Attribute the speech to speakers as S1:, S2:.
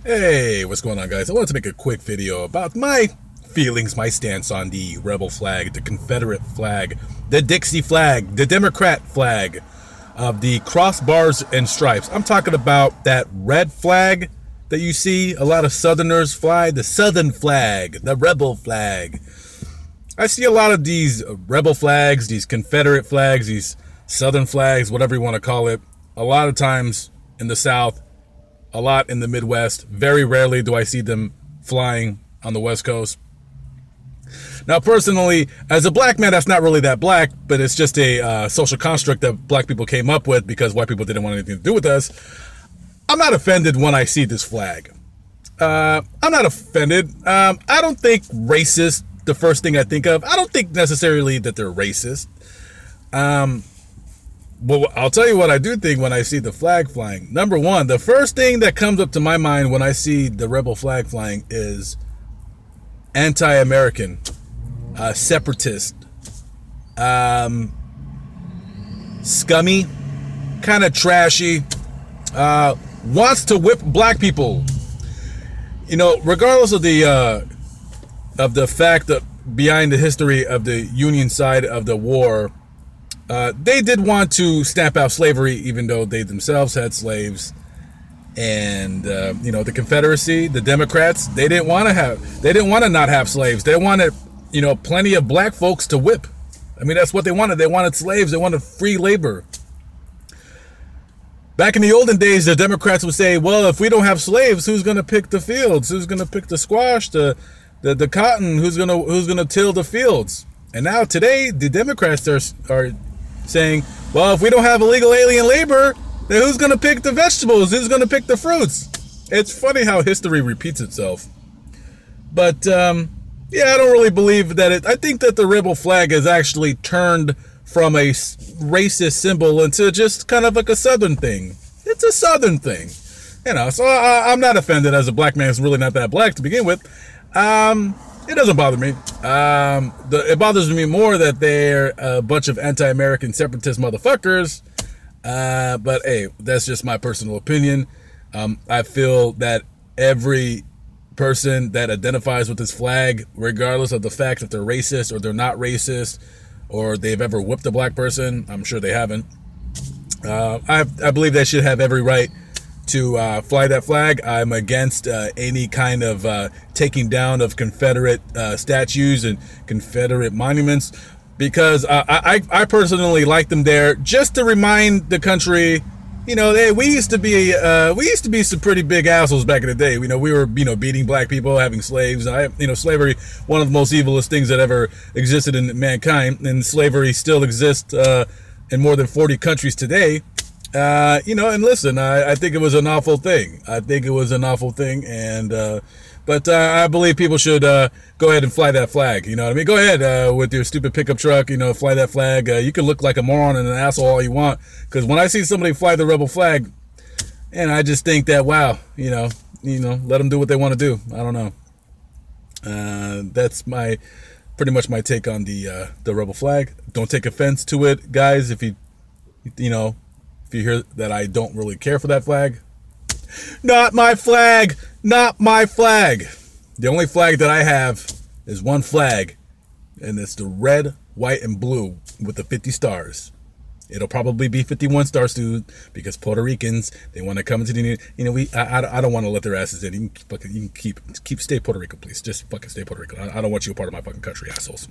S1: Hey, what's going on, guys? I wanted to make a quick video about my feelings, my stance on the rebel flag, the Confederate flag, the Dixie flag, the Democrat flag, of the crossbars and stripes. I'm talking about that red flag that you see a lot of Southerners fly, the Southern flag, the rebel flag. I see a lot of these rebel flags, these Confederate flags, these Southern flags, whatever you want to call it, a lot of times in the South, a lot in the Midwest. Very rarely do I see them flying on the West Coast. Now, personally, as a black man, that's not really that black, but it's just a social construct that black people came up with because white people didn't want anything to do with us. I'm not offended when I see this flag. I'm not offended. I don't think racist, the first thing I think of. I don't think necessarily that they're racist. Well, I'll tell you what I do think when I see the flag flying. Number one, the first thing that comes up to my mind when I see the rebel flag flying is anti-American, separatist, scummy, kind of trashy, wants to whip black people. You know, regardless of the fact that behind the history of the Union side of the war, they did want to stamp out slavery, even though they themselves had slaves. And you know, the Confederacy, the Democrats, they didn't want to not have slaves. They wanted, you know, plenty of black folks to whip. I mean, that's what they wanted. They wanted slaves. They wanted free labor. Back in the olden days, the Democrats would say, well, if we don't have slaves, who's going to pick the fields? Who's going to pick the squash, the cotton? Who's going to till the fields? And now today, the Democrats are saying, well, if we don't have illegal alien labor, then who's going to pick the vegetables? Who's going to pick the fruits? It's funny how history repeats itself. But, yeah, I don't really believe that I think that the rebel flag has actually turned from a racist symbol into just kind of like a Southern thing. It's a Southern thing. You know, so I'm not offended as a black man who's really not that black to begin with. It doesn't bother me. It bothers me more that they're a bunch of anti-American separatist motherfuckers. But hey, that's just my personal opinion. I feel that every person that identifies with this flag, regardless of the fact that they're racist or they're not racist, or they've ever whipped a black person, I'm sure they haven't. I believe they should have every right to fly that flag. I'm against any kind of taking down of Confederate statues and Confederate monuments, because I personally like them there just to remind the country, you know, hey, we used to be some pretty big assholes back in the day. You know, we were, you know, beating black people, having slaves. You know, slavery, one of the most evilest things that ever existed in mankind, and slavery still exists in more than 40 countries today. You know, and listen, I think it was an awful thing. I think it was an awful thing, and but I believe people should go ahead and fly that flag. You know what I mean? Go ahead with your stupid pickup truck, you know, fly that flag. You can look like a moron and an asshole all you want, because when I see somebody fly the rebel flag, and I just think that, wow, you know, let them do what they want to do. I don't know. That's pretty much my take on the rebel flag. Don't take offense to it, guys. If you hear that I don't really care for that flag, not my flag, not my flag. The only flag that I have is one flag, and it's the red, white, and blue with the 50 stars. It'll probably be 51 stars soon, because Puerto Ricans, they want to come into the, you know, I don't want to let their asses in. You can stay Puerto Rico, please. Just fucking stay Puerto Rico. I don't want you a part of my fucking country, assholes.